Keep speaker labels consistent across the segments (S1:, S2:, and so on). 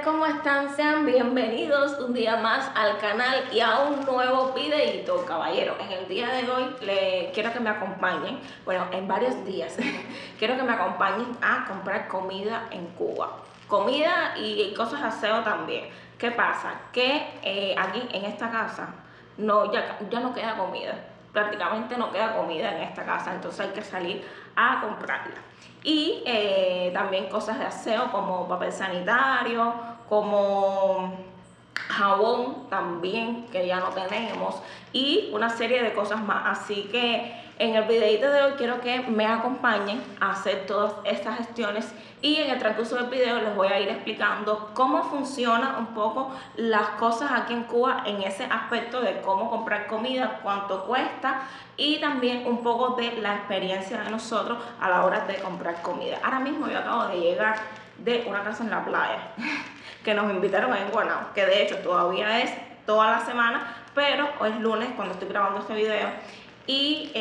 S1: ¿cómo están? Sean bienvenidos un día más al canal y a un nuevo videito, caballero. En el día de hoy quiero que me acompañen, bueno, en varios días, quiero que me acompañen a comprar comida en Cuba. Comida y cosas de aseo también. ¿Qué pasa? Que aquí en esta casa ya no queda comida. Prácticamente no queda comida en esta casa, entonces hay que salir a comprarla. Y también cosas de aseo como papel sanitario, como jabón también, que ya no tenemos, y una serie de cosas más. Así que en el videito de hoy quiero que me acompañen a hacer todas estas gestiones, y en el transcurso del video les voy a ir explicando cómo funciona un poco las cosas aquí en Cuba en ese aspecto de cómo comprar comida, cuánto cuesta, y también un poco de la experiencia de nosotros a la hora de comprar comida. Ahora mismo yo acabo de llegar de una casa en la playa que nos invitaron en Guanao, que de hecho todavía es toda la semana, pero hoy es lunes cuando estoy grabando este video, y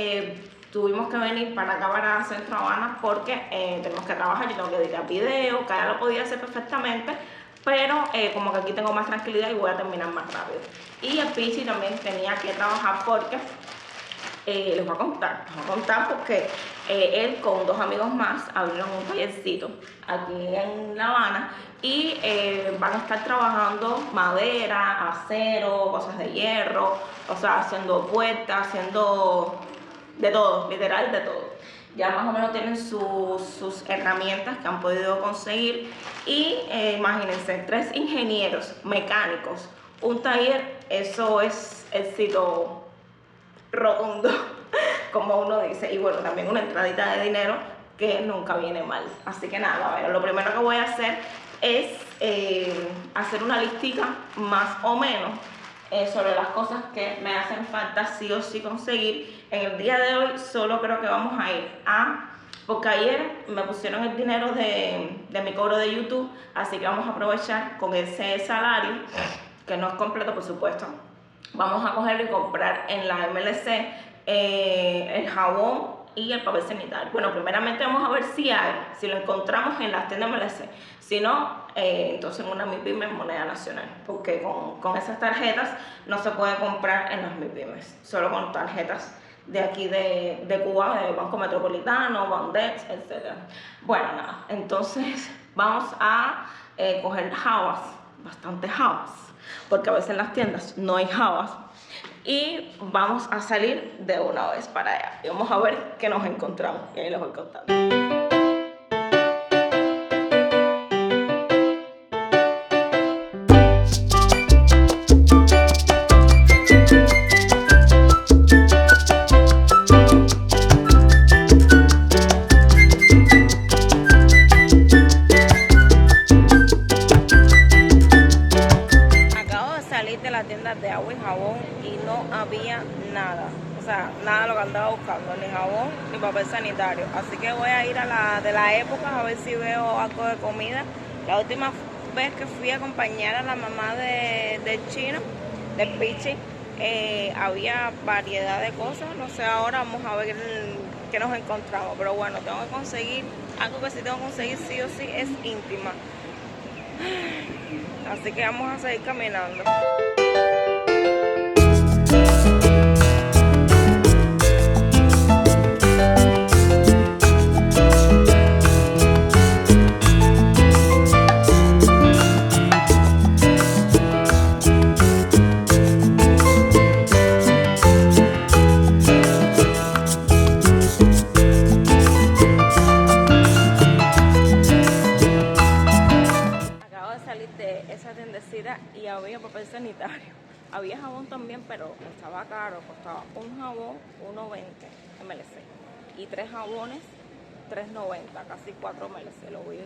S1: tuvimos que venir para acá, para Centro Habana, porque tenemos que trabajar. Yo tengo que editar video, que ya lo podía hacer perfectamente, pero como que aquí tengo más tranquilidad y voy a terminar más rápido. Y el Pichi también tenía que trabajar porque les voy a contar porque él con dos amigos más abrieron un tallercito aquí en La Habana, y van a estar trabajando madera, acero, cosas de hierro, o sea, haciendo puertas, haciendo de todo, literal de todo. Ya más o menos tienen sus herramientas que han podido conseguir, y imagínense, 3 ingenieros mecánicos, un taller, eso es éxito rotundo, como uno dice. Y bueno, también una entradita de dinero que nunca viene mal. Así que nada, a ver, lo primero que voy a hacer es hacer una listica más o menos sobre las cosas que me hacen falta sí o sí conseguir. En el día de hoy solo creo que vamos a ir porque ayer me pusieron el dinero de mi cobro de YouTube, así que vamos a aprovechar con ese salario, que no es completo por supuesto. Vamos a cogerlo y comprar en la MLC el jabón y el papel sanitario. Bueno, primeramente vamos a ver si lo encontramos en las tiendas MLC. Si no, entonces en una MIPYME moneda nacional, porque con esas tarjetas no se puede comprar en las MIPYMES, solo con tarjetas de aquí de Cuba, de Banco Metropolitano, Bandex, etc. Bueno, nada, entonces vamos a coger jabas, bastante jabas, porque a veces en las tiendas no hay jabas, y vamos a salir de una vez para allá y vamos a ver qué nos encontramos, y ahí les voy contando. De la tienda de agua y jabón y no había nada, o sea, nada de lo que andaba buscando, ni jabón ni papel sanitario. Así que voy a ir a la de la época a ver si veo algo de comida. La última vez que fui a acompañar a la mamá del chino, del Pichi, había variedad de cosas. No sé, ahora vamos a ver qué nos encontramos, pero bueno, tengo que conseguir algo que sí tengo que conseguir sí o sí, es íntima. Así que vamos a seguir caminando. De esa tiendecita y había papel sanitario, había jabón también, pero estaba caro, costaba un jabón 1.20 MLC y 3 jabones 3.90, casi 4 MLC, lo vi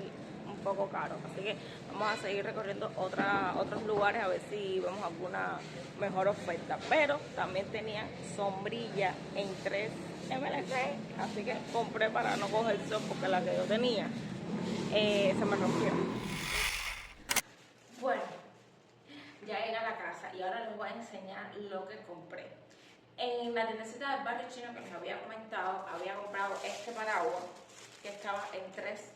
S1: un poco caro. Así que vamos a seguir recorriendo otros lugares a ver si vemos alguna mejor oferta, pero también tenían sombrilla en 3 MLC, así que compré para no coger sol, porque la que yo tenía se me rompió. Bueno, ya llegué a la casa y ahora les voy a enseñar lo que compré. En la tiendecita del barrio chino que les había comentado, había comprado este paraguas que estaba en 3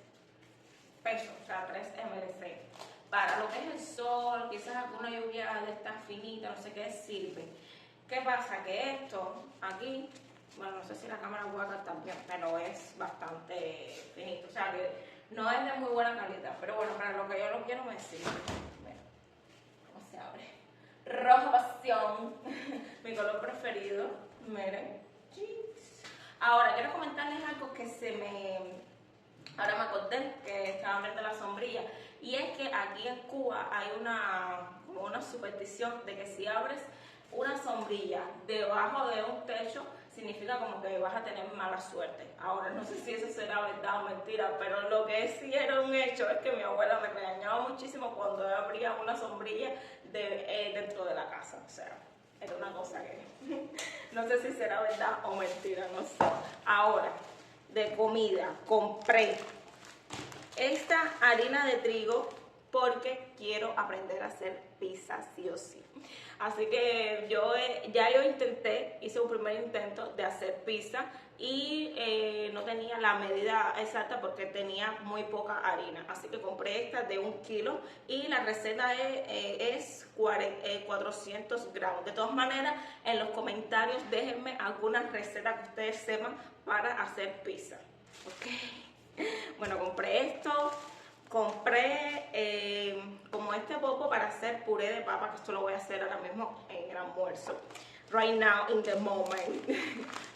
S1: pesos, o sea 3 MLC. para lo que es el sol, quizás alguna lluvia de esta finita, no sé qué, sirve. ¿Qué pasa? Que esto aquí, bueno, no sé si la cámara puede captar bien, pero es bastante finito, o sea que no es de muy buena calidad, pero bueno, para lo que yo lo quiero me sirve. Bueno, ¿cómo se abre? Rojo pasión, mi color preferido, miren. Ahora, quiero comentarles algo que ahora me acordé que estaba viendo la sombrilla, y es que aquí en Cuba hay como una superstición de que si abres una sombrilla debajo de un techo, significa como que vas a tener mala suerte. Ahora, no sé si eso será verdad o mentira, pero lo que sí era un hecho es que mi abuela me regañaba muchísimo cuando abría una sombrilla dentro de la casa, o sea, era una cosa que no sé si será verdad o mentira, no sé. Ahora, de comida, compré esta harina de trigo porque quiero aprender a hacer pizza sí o sí. Así que ya yo hice un primer intento de hacer pizza y no tenía la medida exacta porque tenía muy poca harina. Así que compré esta de 1 kilo y la receta es 400 gramos. De todas maneras, en los comentarios déjenme algunas recetas que ustedes sepan para hacer pizza. Ok. Bueno, compré esto. Compré como este poco para hacer puré de papa, que esto lo voy a hacer ahora mismo en el almuerzo. Right now, in the moment.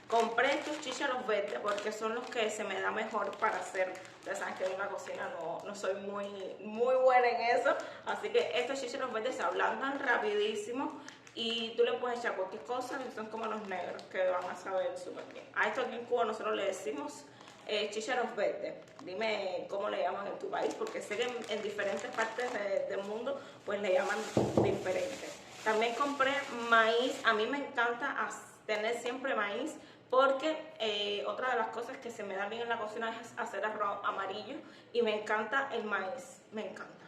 S1: Compré estos chícharos verdes porque son los que se me da mejor para hacer. Ustedes saben que en la cocina no soy muy buena en eso. Así que estos chícharos verdes se ablandan rapidísimo y tú le puedes echar cualquier cosa, que son como los negros, que van a saber súper bien. A esto aquí en Cuba nosotros le decimos chícharos verdes. Dime cómo le llaman en tu país, porque sé que en diferentes partes del mundo pues le llaman diferente. También compré maíz. A mí me encanta tener siempre maíz porque otra de las cosas que se me da bien en la cocina es hacer arroz amarillo y me encanta el maíz, me encanta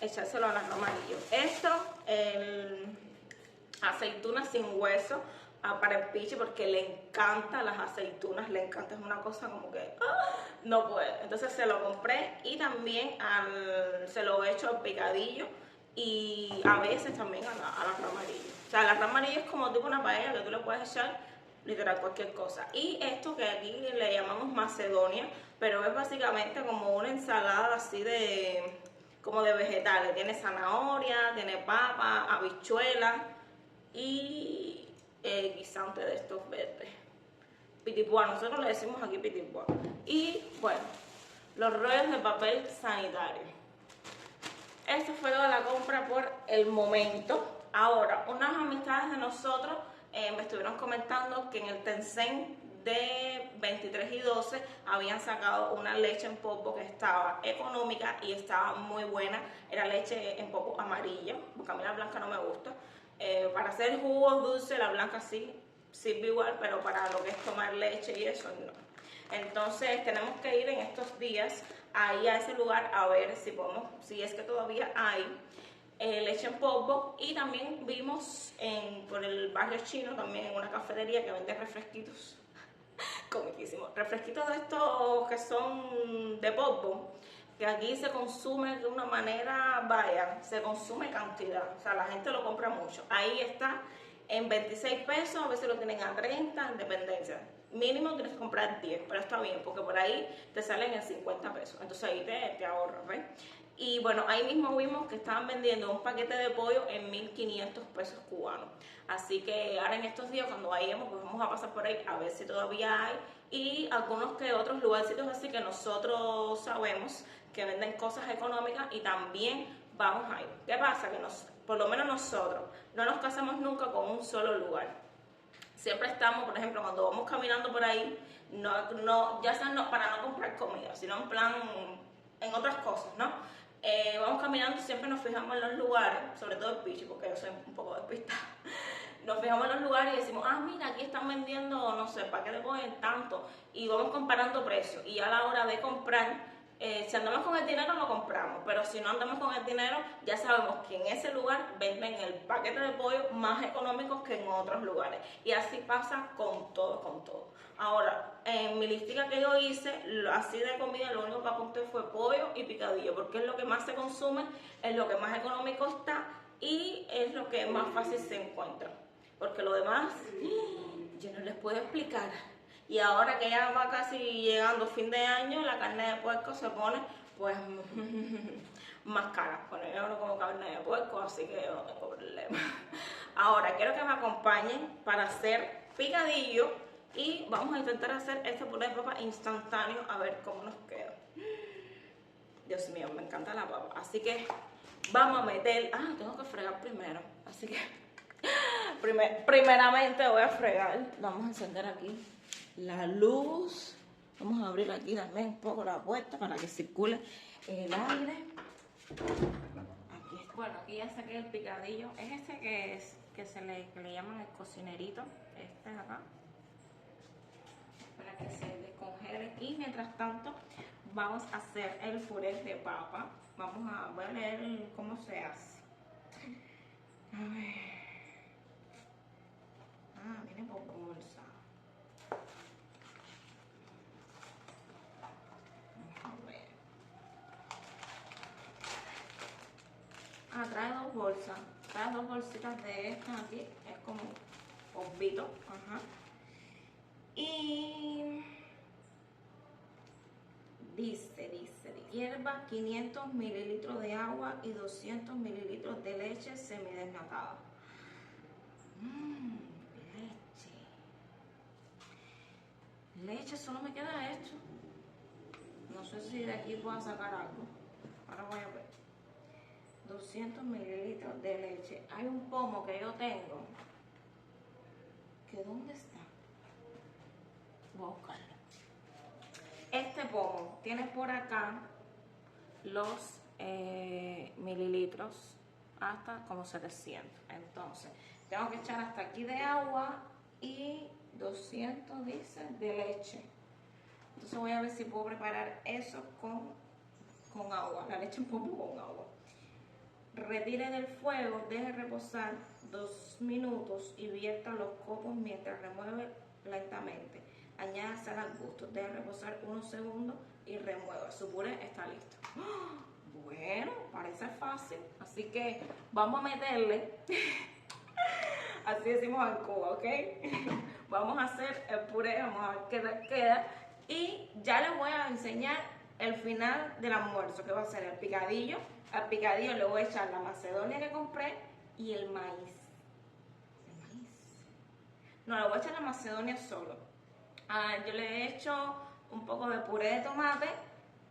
S1: echárselo al arroz amarillo. Esto, aceitunas sin hueso, para el pichi, porque le encantan las aceitunas, le encanta, es una cosa como que no puede. Entonces se lo compré y también se lo he hecho al picadillo y a veces también al arroz amarillo. O sea, el arroz amarillo es como tipo una paella que tú le puedes echar literal cualquier cosa. Y esto que aquí le llamamos macedonia, pero es básicamente como una ensalada así como de vegetales. Tiene zanahoria, tiene papa, habichuela y guisante de estos verdes. Pitipuá, nosotros le decimos aquí pitipuá. Y bueno, los rollos de papel sanitario. Esto fue toda la compra por el momento. Ahora, unas amistades de nosotros me estuvieron comentando que en el Tencent de 23 y 12 habían sacado una leche en polvo que estaba económica y estaba muy buena. Era leche en polvo amarilla, porque a mí la blanca no me gusta. Para hacer jugos dulces, la blanca sí sirve igual, pero para lo que es tomar leche y eso no. Entonces tenemos que ir en estos días ahí a ese lugar a ver si es que todavía hay leche en polvo. Y también vimos por el barrio chino también en una cafetería que vende refresquitos comiquísimo, refresquitos de estos que son de polvo, que aquí se consume de una manera, vaya, se consume cantidad, o sea, la gente lo compra mucho. Ahí está en 26 pesos, a veces lo tienen a 30, en dependencia. Mínimo tienes que comprar 10, pero está bien, porque por ahí te salen en 50 pesos, entonces ahí te ahorras, ¿ves? Y bueno, ahí mismo vimos que estaban vendiendo un paquete de pollo en 1.500 pesos cubanos. Así que ahora en estos días cuando vayamos, pues vamos a pasar por ahí a ver si todavía hay. Y algunos que otros lugarcitos así que nosotros sabemos que venden cosas económicas y también vamos a ir. ¿Qué pasa? Que por lo menos nosotros no nos casamos nunca con un solo lugar. Siempre estamos, por ejemplo, cuando vamos caminando por ahí, ya sea para no comprar comida, sino en plan, en otras cosas, ¿no? Vamos caminando y siempre nos fijamos en los lugares, sobre todo el pichi, porque yo soy un poco despistada. Nos fijamos en los lugares y decimos, mira, aquí están vendiendo, no sé, ¿para qué le ponen tanto? Y vamos comparando precios. Y a la hora de comprar, Si andamos con el dinero lo compramos, pero si no andamos con el dinero ya sabemos que en ese lugar venden el paquete de pollo más económicos que en otros lugares, y así pasa con todo, con todo. Ahora, en mi listica que yo hice, así de comida, lo único que apunté fue pollo y picadillo, porque es lo que más se consume, es lo que más económico está y es lo que más fácil se encuentra, porque lo demás yo no les puedo explicar. Y ahora que ya va casi llegando fin de año, la carne de puerco se pone pues más cara. Bueno, yo no como carne de puerco, así que yo no tengo problema. Ahora quiero que me acompañen para hacer picadillo y vamos a intentar hacer este puré de papa instantáneo a ver cómo nos queda. Dios mío, me encanta la papa, así que vamos a meter... tengo que fregar primero, así que primeramente voy a fregar. Vamos a encender aquí la luz, vamos a abrir aquí también un poco la puerta para que circule el aire. Bueno, aquí ya saqué el picadillo, es este que le llaman el cocinerito, este de acá, para que se descongele. Y mientras tanto vamos a hacer el puré de papa. Voy a leer cómo se hace. A ver. Viene por bolsa. Trae dos bolsas, trae dos bolsitas de estas aquí, es como polvito, y dice, hierba 500 mililitros de agua y 200 mililitros de leche semidesnatada. Leche, solo me queda esto. No sé si de aquí puedo sacar algo, ahora voy a ver. 200 mililitros de leche. Hay un pomo que yo tengo. ¿Dónde está? Voy a buscarlo. Este pomo tiene por acá los mililitros hasta como 700. Entonces, tengo que echar hasta aquí de agua y 200, dice, de leche. Entonces voy a ver si puedo preparar eso con agua. La leche en polvo con agua. Retire del fuego, deje reposar 2 minutos y vierta los copos mientras remueve lentamente. Añada sal al gusto, deje reposar unos segundos y remueva. Su puré está listo. Bueno, parece fácil, así que vamos a meterle. Así decimos en Cuba, ¿ok? Vamos a hacer el puré, vamos a ver qué tal queda. Y ya les voy a enseñar el final del almuerzo, que va a ser el picadillo. Al picadillo le voy a echar la macedonia que compré y el maíz. No, le voy a echar la macedonia solo. Yo le he hecho un poco de puré de tomate,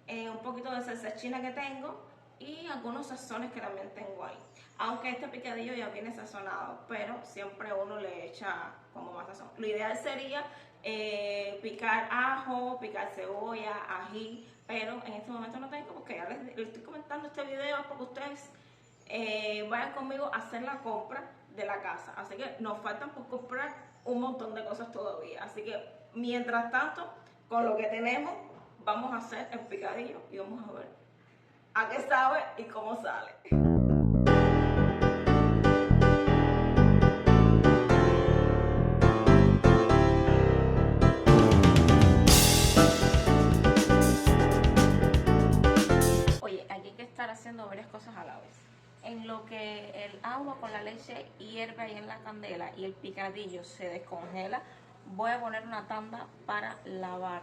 S1: un poquito de salsa china que tengo y algunos sazones que también tengo ahí. Aunque este picadillo ya viene sazonado, pero siempre uno le echa como más sazón. Lo ideal sería picar ajo, picar cebolla, ají, pero en este momento no tengo porque ya les estoy comentando este video para que ustedes vayan conmigo a hacer la compra de la casa. Así que nos faltan por comprar un montón de cosas todavía. Así que mientras tanto, con lo que tenemos, vamos a hacer el picadillo y vamos a ver a qué sabe y cómo sale. Haciendo varias cosas a la vez. En lo que el agua con la leche hierve ahí en la candela y el picadillo se descongela, voy a poner una tanda para lavar.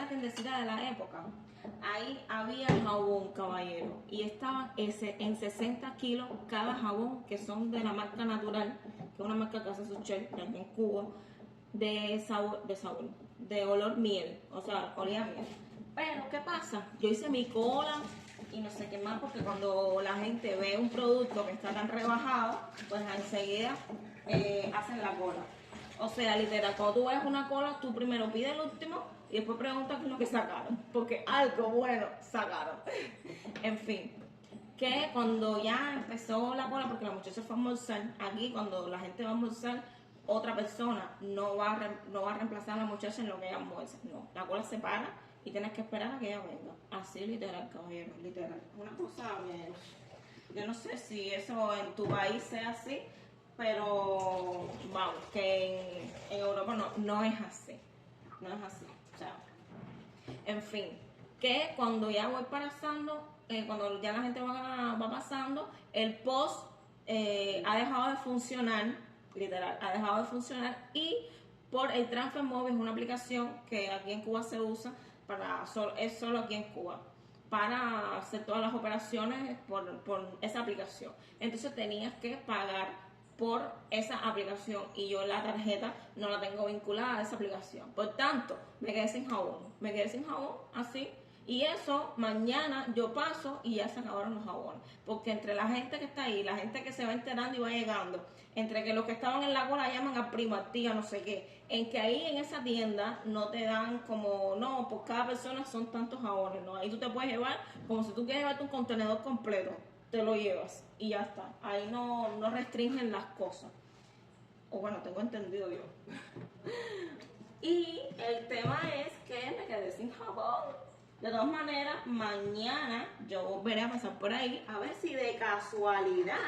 S1: la tiendecita de la época, ahí había jabón, caballero, y estaban en 60 kilos cada jabón, que son de la marca Natural, que es una marca que hace su chef aquí en Cuba, de olor miel, o sea, olía a miel. Pero, ¿qué pasa? Yo hice mi cola y no sé qué más, porque cuando la gente ve un producto que está tan rebajado, pues enseguida hacen la cola. O sea, literal, cuando tú ves una cola, tú primero pides el último y después preguntas qué es lo que sacaron, porque algo bueno sacaron. En fin, que cuando ya empezó la cola, porque la muchacha fue a almorzar, aquí cuando la gente va a almorzar, otra persona no va a reemplazar a la muchacha en lo que ella almuerza. No, la cola se para y tienes que esperar a que ella venga. Así literal, caballero, literal. Una cosa bien. Yo no sé si eso en tu país sea así, pero vamos, que en Europa no es así. No es así. O sea, en fin, que cuando ya voy pasando, cuando ya la gente va pasando, el post ha dejado de funcionar, literal, ha dejado de funcionar, y por el Transfer Móvil, es una aplicación que aquí en Cuba se usa, es solo aquí en Cuba, para hacer todas las operaciones por esa aplicación. Entonces tenías que pagar por esa aplicación y yo la tarjeta no la tengo vinculada a esa aplicación. Por tanto, me quedé sin jabón, así. Y eso, mañana yo paso y ya se acabaron los jabones. Porque entre la gente que está ahí, la gente que se va enterando y va llegando, entre que los que estaban en la cola llaman a prima, tía, no sé qué, en que ahí en esa tienda no te dan como, no, por cada persona son tantos jabones, ¿no? Ahí tú te puedes llevar, como si tú quieres llevarte un contenedor completo, te lo llevas y ya está. Ahí no restringen las cosas. O bueno, tengo entendido yo. Y el tema es que me quedé sin jabón. De todas maneras, mañana yo volveré a pasar por ahí a ver si de casualidad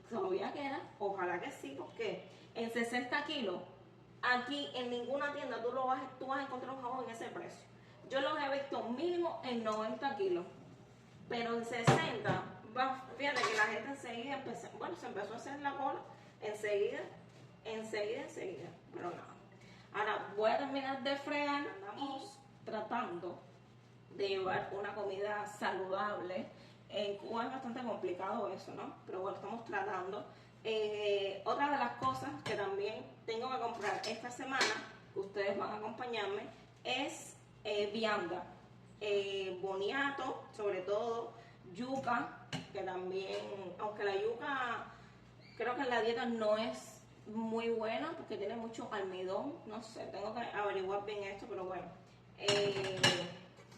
S1: todavía queda. Ojalá que sí, porque en 60 kilos, aquí en ninguna tienda tú vas a encontrar un jabón en ese precio. Yo los he visto mínimo en 90 kilos, pero en 60, fíjate que la gente enseguida se empezó a hacer la cola, enseguida, pero nada. Ahora voy a terminar de fregar. Estamos tratando de llevar una comida saludable. En Cuba es bastante complicado eso, ¿no? Pero bueno, estamos tratando. Otra de las cosas que también tengo que comprar esta semana, que ustedes van a acompañarme, es vianda. Boniato, sobre todo, yuca, que también, aunque la yuca creo que en la dieta no es muy buena porque tiene mucho almidón, no sé, tengo que averiguar bien esto, pero bueno,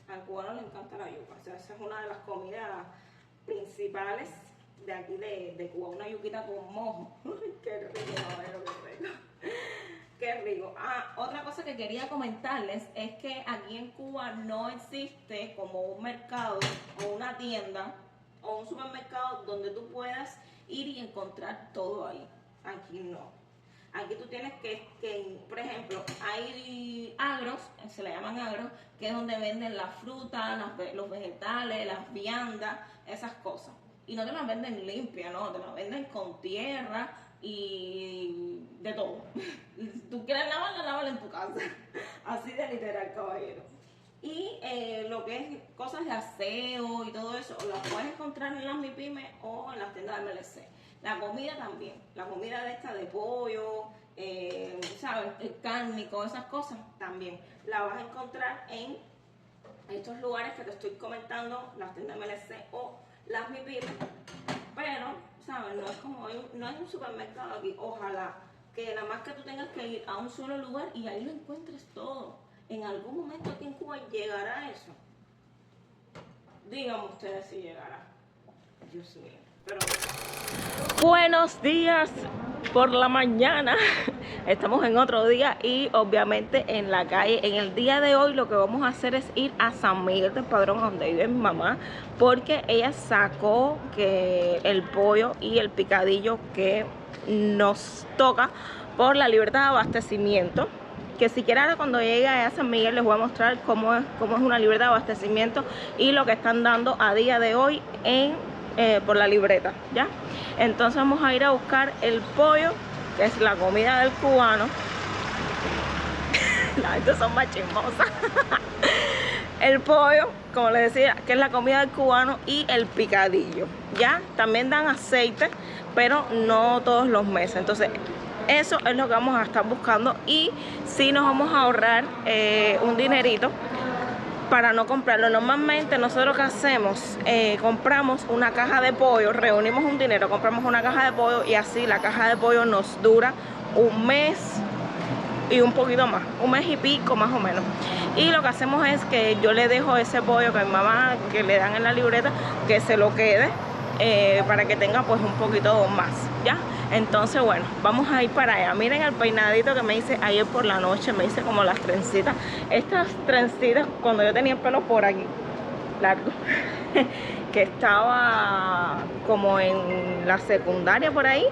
S1: al cubano le encanta la yuca, o sea, esa es una de las comidas principales de aquí de Cuba, una yuquita con mojo. Qué rico, qué rico. Qué rico. Otra cosa que quería comentarles es que aquí en Cuba no existe como un mercado o una tienda o un supermercado donde tú puedas ir y encontrar todo ahí. Aquí no. Aquí tú tienes que, por ejemplo, hay agros, se le llaman agros, que es donde venden la fruta, los vegetales, las viandas, esas cosas. Y no te las venden limpias, no, te las venden con tierra y de todo. Si tú quieres lavarla en tu casa. Así de literal, caballero. Y lo que es cosas de aseo y todo eso, las puedes encontrar en las MIPYME o en las tiendas de MLC. La comida también, la comida de esta de pollo, ¿sabes? El cárnico, esas cosas también. La vas a encontrar en estos lugares que te estoy comentando, las tiendas de MLC o las MIPYME. Pero, ¿sabes? No es como, no hay un supermercado aquí. Ojalá que nada más que tú tengas que ir a un solo lugar y ahí lo encuentres todo. En algún momento aquí en Cuba llegará eso. Díganme ustedes si llegará. Dios mío. Pero... Buenos días por la mañana. Estamos en otro día y obviamente en la calle. En el día de hoy lo que vamos a hacer es ir a San Miguel del Padrón, donde vive mi mamá, porque ella sacó que el pollo y el picadillo que nos toca por la libertad de abastecimiento. Que siquiera ahora cuando llegue a San Miguel les voy a mostrar cómo es una libertad de abastecimiento y lo que están dando a día de hoy por la libreta, ¿ya? Entonces vamos a ir a buscar el pollo, que es la comida del cubano. La gente son más chismosas. El pollo, como les decía, que es la comida del cubano, y el picadillo. Ya, también dan aceite, pero no todos los meses. Entonces, eso es lo que vamos a estar buscando, y sí nos vamos a ahorrar un dinerito para no comprarlo. Normalmente nosotros, ¿qué hacemos? Compramos una caja de pollo, reunimos un dinero, compramos una caja de pollo, y así la caja de pollo nos dura un mes y un poquito más, un mes y pico más o menos. Y lo que hacemos es que yo le dejo ese pollo que mi mamá, que le dan en la libreta, que se lo quede para que tenga pues un poquito más, ¿ya? Entonces, bueno, vamos a ir para allá. Miren el peinadito que me hice ayer por la noche. Me hice como las trencitas. Estas trencitas, cuando yo tenía el pelo por aquí, largo, que estaba como en la secundaria por ahí,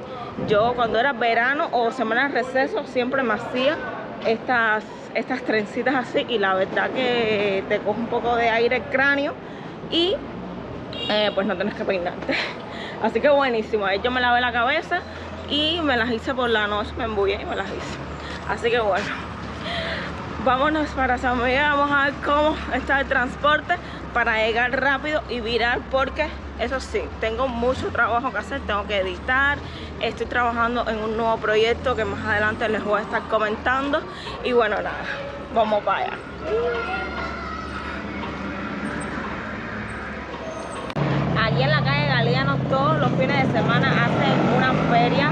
S1: yo cuando era verano o semana de receso siempre me hacía estas trencitas así, y la verdad que te coge un poco de aire el cráneo y pues no tienes que peinarte. Así que buenísimo. Ahí yo me lavé la cabeza y me las hice por la noche, me embullé y me las hice. Así que bueno, vámonos para San Miguel. Vamos a ver cómo está el transporte para llegar rápido y virar, porque eso sí, tengo mucho trabajo que hacer. Tengo que editar, estoy trabajando en un nuevo proyecto que más adelante les voy a estar comentando. Y bueno, nada, vamos para allá. Aquí en la calle Galeano todos los fines de semana hacen una feria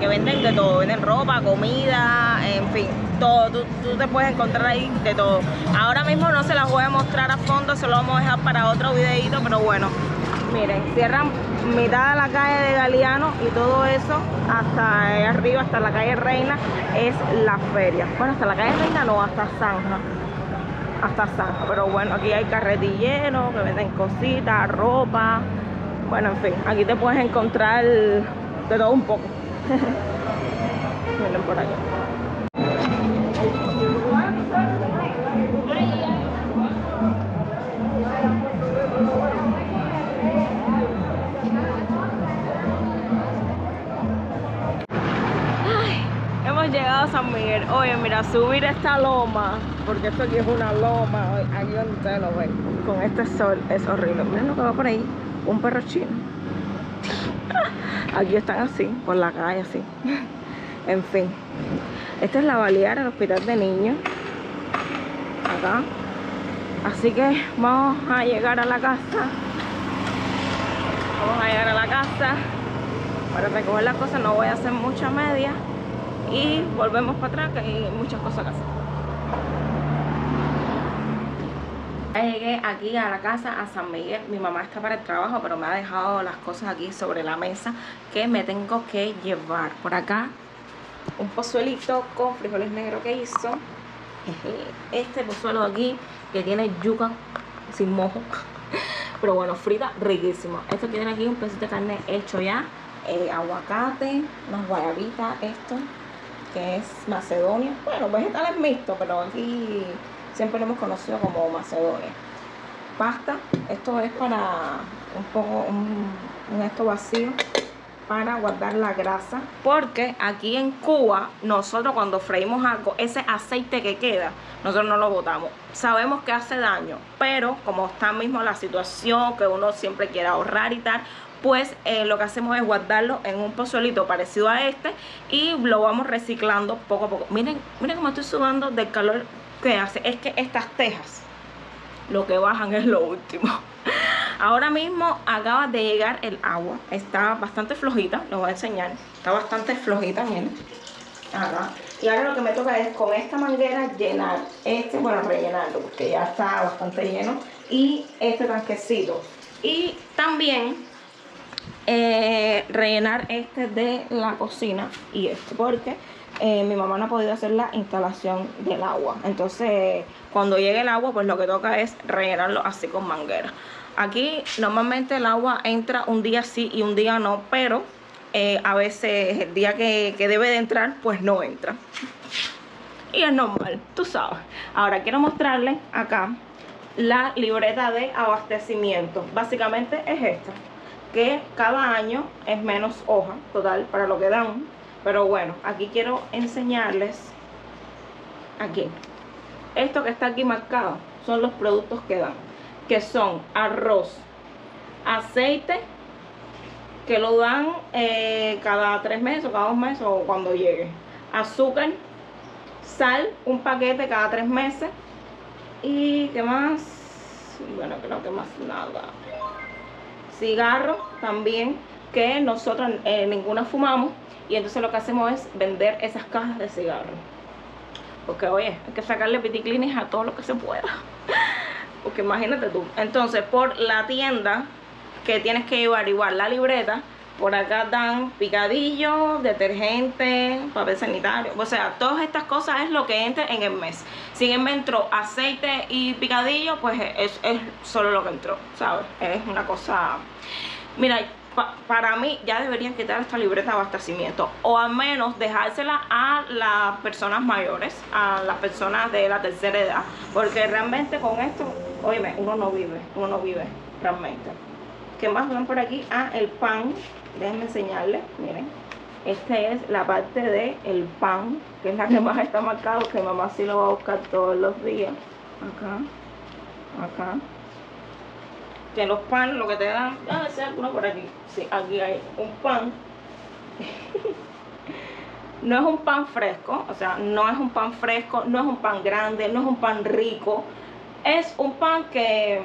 S1: que venden de todo. Venden ropa, comida, en fin, todo. Tú te puedes encontrar ahí de todo. Ahora mismo no se las voy a mostrar a fondo, se lo vamos a dejar para otro videito, pero bueno, miren, cierran mitad de la calle de Galeano y todo eso hasta allá arriba, hasta la calle Reina, es la feria. Bueno, hasta la calle Reina no, hasta Zanja. Hasta Zanja, pero bueno, aquí hay carretilleros que venden cositas, ropa, bueno, en fin, aquí te puedes encontrar de todo un poco. Miren por aquí. Hemos llegado a San Miguel. Oye, mira, subir esta loma, porque esto aquí es una loma, aquí donde ustedes lo ven, con este sol es horrible. Miren lo que va por ahí, un perro chino. Aquí están así, por la calle así. En fin, esta es la Balear, el hospital de niños, acá. Así que vamos a llegar a la casa. Vamos a llegar a la casa para recoger las cosas. No voy a hacer mucha media y volvemos para atrás, que hay muchas cosas que hacer. Ya llegué aquí a la casa, a San Miguel. Mi mamá está para el trabajo, pero me ha dejado las cosas aquí sobre la mesa que me tengo que llevar. Por acá, un pozuelito con frijoles negros que hizo. Este pozuelo de aquí, que tiene yuca sin mojo, pero bueno, frita, riquísimo. Esto que tiene aquí un pedacito de carne hecho ya, aguacate, unas guayabitas, esto que es Macedonia, bueno, vegetales mixtos, pero aquí siempre lo hemos conocido como Macedonia. Pasta, esto es para un poco, un esto vacío para guardar la grasa, porque aquí en Cuba nosotros cuando freímos algo, ese aceite que queda, nosotros no lo botamos. Sabemos que hace daño, pero como está mismo la situación, que uno siempre quiere ahorrar y tal, pues lo que hacemos es guardarlo en un pozuelito parecido a este y lo vamos reciclando poco a poco. Miren, miren cómo estoy sudando del calor que hace. Es que estas tejas lo que bajan es lo último. Ahora mismo acaba de llegar el agua. Está bastante flojita, lo voy a enseñar. Está bastante flojita, miren. Acá. Y ahora lo que me toca es con esta manguera llenar bueno, rellenarlo, porque ya está bastante lleno. Y este tanquecito. Y también rellenar este de la cocina y este, porque mi mamá no ha podido hacer la instalación del agua. Entonces, cuando llegue el agua, pues lo que toca es rellenarlo así con manguera. Aquí normalmente el agua entra un día sí y un día no, pero a veces el día que debe de entrar, pues no entra. Y es normal, tú sabes. Ahora quiero mostrarles acá la libreta de abastecimiento. Básicamente es esta, que cada año es menos hoja total para lo que dan, pero bueno, aquí quiero enseñarles aquí esto que está aquí marcado son los productos que dan, que son arroz, aceite, que lo dan cada 3 meses o cada 2 meses o cuando llegue, azúcar, sal, un paquete cada 3 meses, y ¿qué más? Bueno, creo que más nada. Cigarros también, que nosotros ninguna fumamos, y entonces lo que hacemos es vender esas cajas de cigarros, porque oye, hay que sacarle piticlines a todo lo que se pueda. Porque imagínate tú. Entonces por la tienda que tienes que llevar igual la libreta, por acá dan picadillo, detergente, papel sanitario, o sea, todas estas cosas es lo que entra en el mes. Si en el mes entró aceite y picadillo, pues es solo lo que entró, ¿sabes? Es una cosa... Mira, para mí ya deberían quitar esta libreta de abastecimiento, o al menos dejársela a las personas mayores, a las personas de la tercera edad, porque realmente con esto, óyeme, uno no vive realmente. ¿Qué más ven por aquí? Ah, el pan. Déjenme enseñarles, miren. Esta es la parte del pan, que es la que más está marcado, que mamá sí lo va a buscar todos los días. Acá. Que los pan, lo que te dan, déjame hacer alguno por aquí. Sí, aquí hay un pan. No es un pan fresco, o sea, no es un pan fresco, no es un pan grande, no es un pan rico. Es un pan que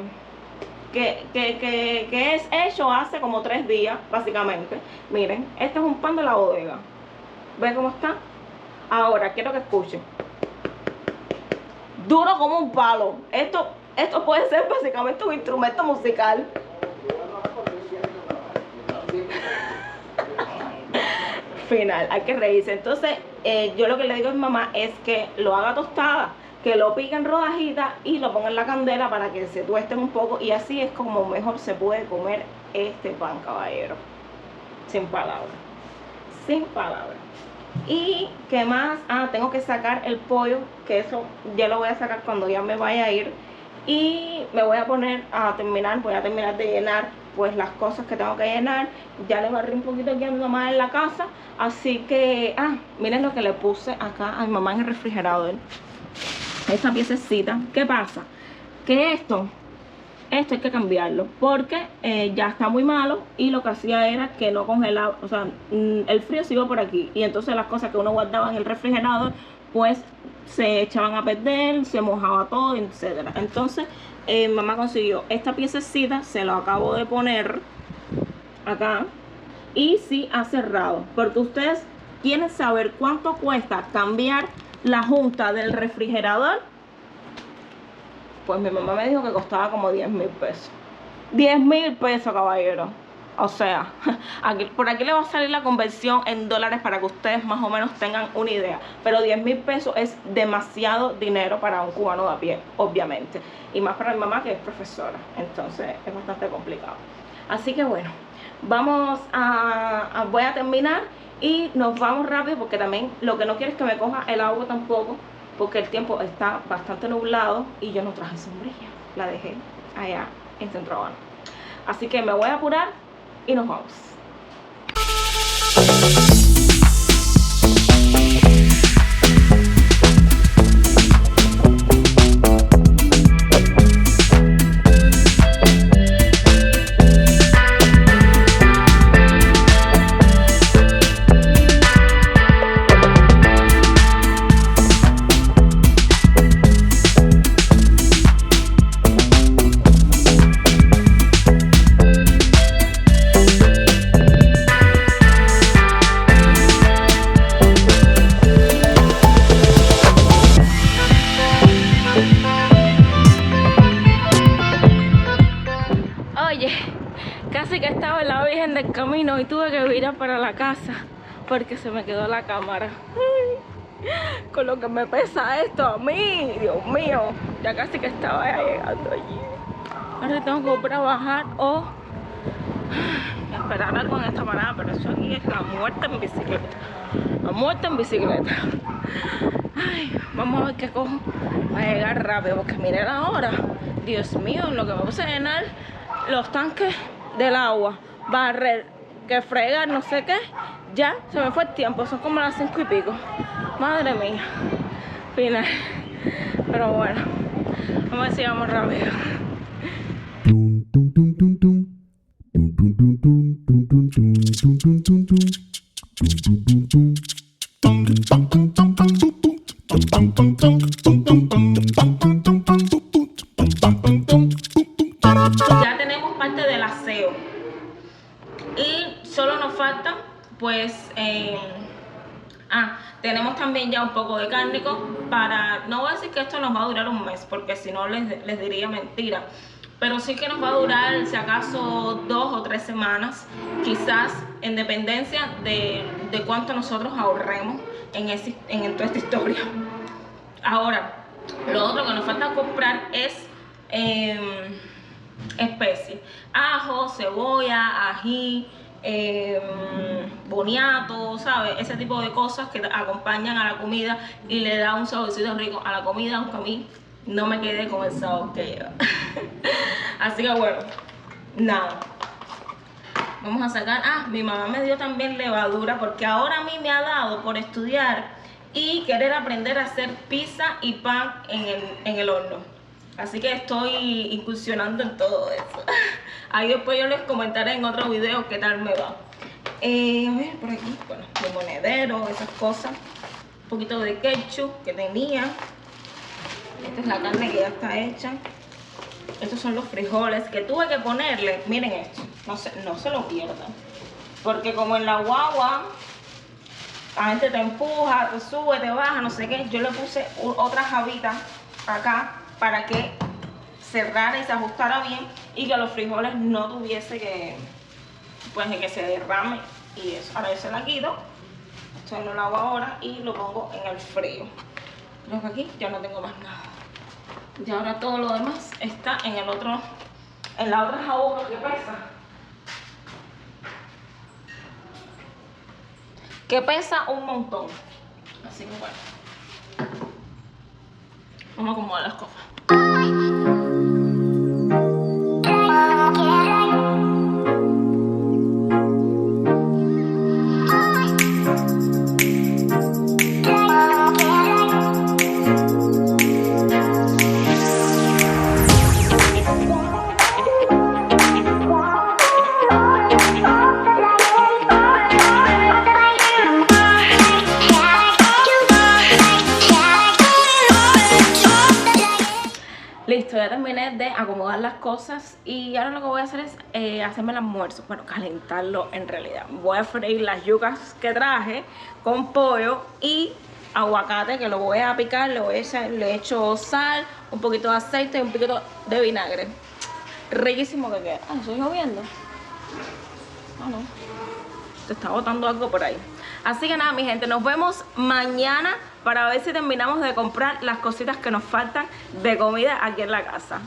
S1: es hecho hace como 3 días, básicamente. Miren, este es un pan de la bodega. ¿Ven cómo está? Ahora, quiero que escuchen. Duro como un palo. Esto puede ser básicamente un instrumento musical. Final, hay que reírse. Entonces, yo lo que le digo a mi mamá es que lo haga tostada, que lo pique en rodajitas y lo ponga en la candela para que se tuesten un poco, y así es como mejor se puede comer este pan, caballero. Sin palabras. Sin palabras. Y qué más, tengo que sacar el pollo, que eso ya lo voy a sacar cuando ya me vaya a ir, y me voy a poner voy a terminar de llenar pues las cosas que tengo que llenar. Ya le barrí un poquito aquí a mi mamá en la casa, así que miren lo que le puse acá a mi mamá en el refrigerador, esta piececita. ¿Qué pasa? Que esto hay que cambiarlo, porque ya está muy malo, y lo que hacía era que no congelaba, o sea, el frío se iba por aquí, y entonces las cosas que uno guardaba en el refrigerador pues se echaban a perder, se mojaba todo, etcétera. Entonces mamá consiguió esta piececita, se lo acabo de poner acá, y sí ha cerrado, porque ustedes quieren saber cuánto cuesta cambiar la junta del refrigerador. Pues mi mamá me dijo que costaba como 10.000 pesos. 10.000 pesos, caballero. O sea, por aquí le va a salir la conversión en dólares para que ustedes más o menos tengan una idea. Pero 10.000 pesos es demasiado dinero para un cubano de a pie, obviamente. Y más para mi mamá, que es profesora. Entonces es bastante complicado. Así que bueno, voy a terminar y nos vamos rápido, porque también lo que no quiero es que me coja el agua tampoco, porque el tiempo está bastante nublado y yo no traje sombrilla, la dejé allá en Centro Habana. Así que me voy a apurar y nos vamos. Casi que estaba en la Virgen del Camino y tuve que virar para la casa porque se me quedó la cámara. Ay, con lo que me pesa esto a mí, Dios mío. Ya casi que estaba ya llegando allí. Ahora tengo que volver a bajar o esperar algo en esta parada, pero eso aquí es la muerte en bicicleta. La muerte en bicicleta. Ay, vamos a ver qué cojo para llegar rápido, porque miren ahora, Dios mío, lo que me puse a llenar los tanques del agua, barrer, que fregar, no sé qué. Ya se me fue el tiempo, son como las 5 y pico. Madre mía. Final. Pero bueno, vamos a ver si vamos rápido. Ya tenemos parte del aseo y solo nos falta pues tenemos también ya un poco de cárnico para, no voy a decir que esto nos va a durar un mes porque si no les diría mentira, pero sí que nos va a durar si acaso 2 o 3 semanas, quizás en dependencia de cuánto nosotros ahorremos en toda esta historia. Ahora, lo otro que nos falta comprar es especies: ajo, cebolla, ají, boniato, ¿sabes? Ese tipo de cosas que acompañan a la comida y le da un saborcito rico a la comida, aunque a mí no me quedé con el sabor que lleva. Así que bueno, nada, vamos a sacar. Mi mamá me dio también levadura porque ahora a mí me ha dado por estudiar y querer aprender a hacer pizza y pan en el horno. Así que estoy incursionando en todo eso. Ahí después yo les comentaré en otro video qué tal me va. A ver, por aquí, bueno, de monedero, esas cosas. Un poquito de ketchup que tenía. Esta es la carne que ya está hecha. Estos son los frijoles que tuve que ponerle. Miren esto, no se lo pierdan. Porque como en la guagua, la gente te empuja, te sube, te baja, no sé qué. Yo le puse otra jabita acá para que cerrara y se ajustara bien y que los frijoles no tuviese que, pues, que se derrame y eso. Ahora yo se la quito, esto lo lavo ahora y lo pongo en el frío. Creo que aquí ya no tengo más nada. Y ahora todo lo demás está en la otra jabón que pesa. Que pesa un montón. Así que bueno. Vamos a acomodar las cosas. Listo, ya terminé de acomodar las cosas y ahora lo que voy a hacer es hacerme el almuerzo, bueno, calentarlo en realidad. Voy a freír las yucas que traje con pollo y aguacate que lo voy a picar, le echo sal, un poquito de aceite y un poquito de vinagre. Riquísimo que queda. ¿Estoy lloviendo? No. Te está botando algo por ahí. Así que nada, mi gente, nos vemos mañana para ver si terminamos de comprar las cositas que nos faltan de comida aquí en la casa.